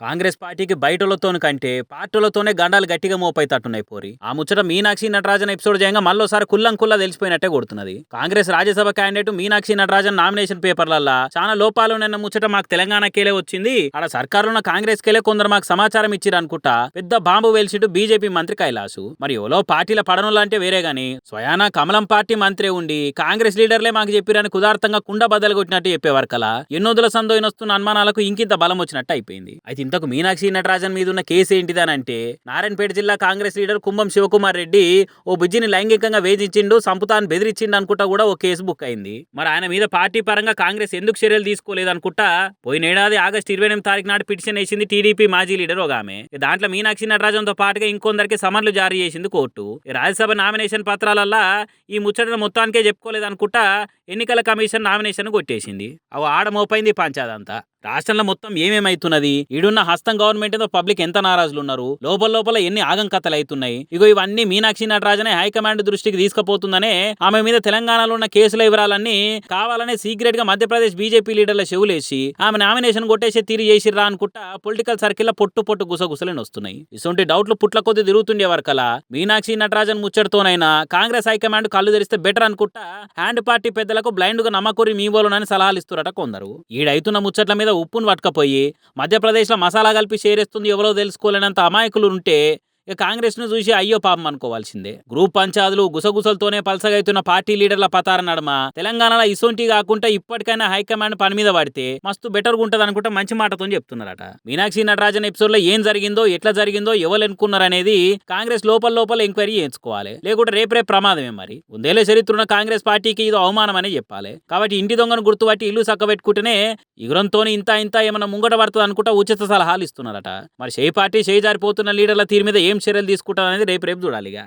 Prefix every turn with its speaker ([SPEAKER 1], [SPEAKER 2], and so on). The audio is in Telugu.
[SPEAKER 1] కాంగ్రెస్ పార్టీకి బయటలతో కంటే పార్టీలతోనే గండాలు గట్టిగా మోపైతట్టున్నాయి పోరి. ఆ ముచ్చట మీనాక్షి నటరాజన్ ఎపిసోడ్ చేయంగా మళ్ళోసారి కుల్లా తెలిసిపోయినట్టే కొడుతున్నది. కాంగ్రెస్ రాజ్యసభ క్యాండిడేట్ మీనాక్షి నటరాజన్ నామినేషన్ పేపర్లల్లా చాలా లోపాలు నిన్న ముచ్చట మాకు తెలంగాణకేలే వచ్చింది. ఆడ సర్కారున్న కాంగ్రెస్ కేలే కొందరు మాకు సమాచారం ఇచ్చిరు అనుకుంటా పెద్ద బాంబు వేల్చిట్టు బీజేపీ మంత్రి కైలాసు. మరి ఎవలో పార్టీల పడనులంటే వేరే గాని స్వయానా కమలం పార్టీ మంత్రి ఉండి కాంగ్రెస్ లీడర్లే మాకు చెప్పిరని కుదార్థంగా కుండ బద్దలు కొట్టినట్టు చెప్పేవారు కల ఎన్నోదుల సందోయినొస్తున్న అనుమానాలకు ఇంకింత బలం వచ్చినట్టు అయిపోయింది. అయితే ఇంతకు మీనాక్షి నటరాజన్ మీద ఉన్న కేసు ఏంటిదనంటే నారాయణపేట జిల్లా కాంగ్రెస్ లీడర్ కుంభం శివకుమార్ రెడ్డి ఓ బుజ్జిని లైంగికంగా వేధించిండు, సంపుతాన్ని బెదిరించిండు అనుకుంటా కూడా ఓ కేసు బుక్ అయింది. మరి ఆయన మీద పార్టీ పరంగా కాంగ్రెస్ ఎందుకు చర్యలు తీసుకోలేదు అనుకుంటా పోయినేడాది ఆగస్టు 28 తారీఖు నాడు పిటిషన్ వేసింది టీడీపీ మాజీ లీడర్ ఒక ఆమె. దాంట్లో మీనాక్షి నటరాజన్ తో పాటుగా ఇంకొందరికి సమన్లు జారీ చేసింది కోర్టు. రాజ్యసభ నామినేషన్ పత్రాలల్లా ఈ ముచ్చటను మొత్తానికే చెప్పుకోలేదు అనుకుంటా ఎన్నికల కమిషన్ నామినేషన్ కొట్టేసింది. అవి ఆడ మోపైంది పంచాదంతా. రాష్ట్రంలో మొత్తం ఏమేమైతున్నది, ఈడున్న హస్తం గవర్నమెంట్ తో పబ్లిక్ ఎంత నారాజులు ఉన్నారు, లోపల ఎన్ని ఆగంకతలు అవుతున్నాయి, ఇగో ఇవన్నీ మీనాక్షి నటరాజనే హైకమాండ్ దృష్టికి తీసుకుపోతుందనే ఆమె మీద తెలంగాణలో ఉన్న కేసుల వివరాలన్నీ కావాలనే సీక్రెట్ గా మధ్యప్రదేశ్ బీజేపీ లీడర్ల చెవులేసి ఆమె నామినేషన్ కొట్టేసి తీరి చేసిర్రా అనుకుంటా పొలిటికల్ సర్కిల్ పొట్టు గుసగుసలని వస్తున్నాయి. ఇటువంటి డౌట్లు పుట్ల కొద్ది తిరుగుతుండే వరకలా మీనాక్షి నటరాజన్ ముచ్చటతోనైనా కాంగ్రెస్ హైకమాండ్ కళ్ళు తెరిస్తే బెటర్ అనుకుంటా హ్యాండ్ పార్టీ పెద్దలకు బ్లైండ్ గా నమ్మకూరి మీవోలునని సలహాలు ఇస్తురట కొందరు. ఈడైతున్న ముచ్చట్ల మీద ఉప్పును పట్టుకపోయి మధ్యప్రదేశ్లో మసాలా కలిపి షేరేస్తుంది ఎవరో తెలుసుకోలేనంత అమాయకులు ఉంటే ఇక కాంగ్రెస్ ను చూసి అయ్యో పాపం అనుకోవాల్సిందే. గ్రూప్ పంచాదులు గుసగుసలతోనే పలసగైతున్న పార్టీ లీడర్ల పతార నడమ తెలంగాణలో ఇసొంటి కాకుండా ఇప్పటికైనా హైకమాండ్ పని మీద పడితే మస్తు బెటర్ ఉంటది అనుకుంటే మంచి మాటతో చెప్తున్నారట. మీనాక్షి నటరాజన్ ఎపిసోడ్ లో ఏం జరిగిందో ఎట్లా జరిగిందో ఎవరు ఎన్నుకున్నారనేది కాంగ్రెస్ లోపల ఎంక్వైరీ చేయించుకోవాలి, లేకుంటే రేపే ప్రమాదమే. మరి ఉందేలే చరిత్ర కాంగ్రెస్ పార్టీకి ఇది అవమానం అనే చెప్పాలి. కాబట్టి ఇంటి దొంగను గుర్తుపట్టి ఇల్లు చక్కబెట్టుకుంటేనే ఇగురంతో ఇంత ఏమన్నా ముంగట పడుతుంది అనుకుంటా ఉచిత సలహాలు ఇస్తున్నారట. మరి షే పార్టీ షే జారిపోతున్న లీడర్ల తీరు మీద ఏం చర్యలు తీసుకుంటారనేది రేపు చూడాలిగా.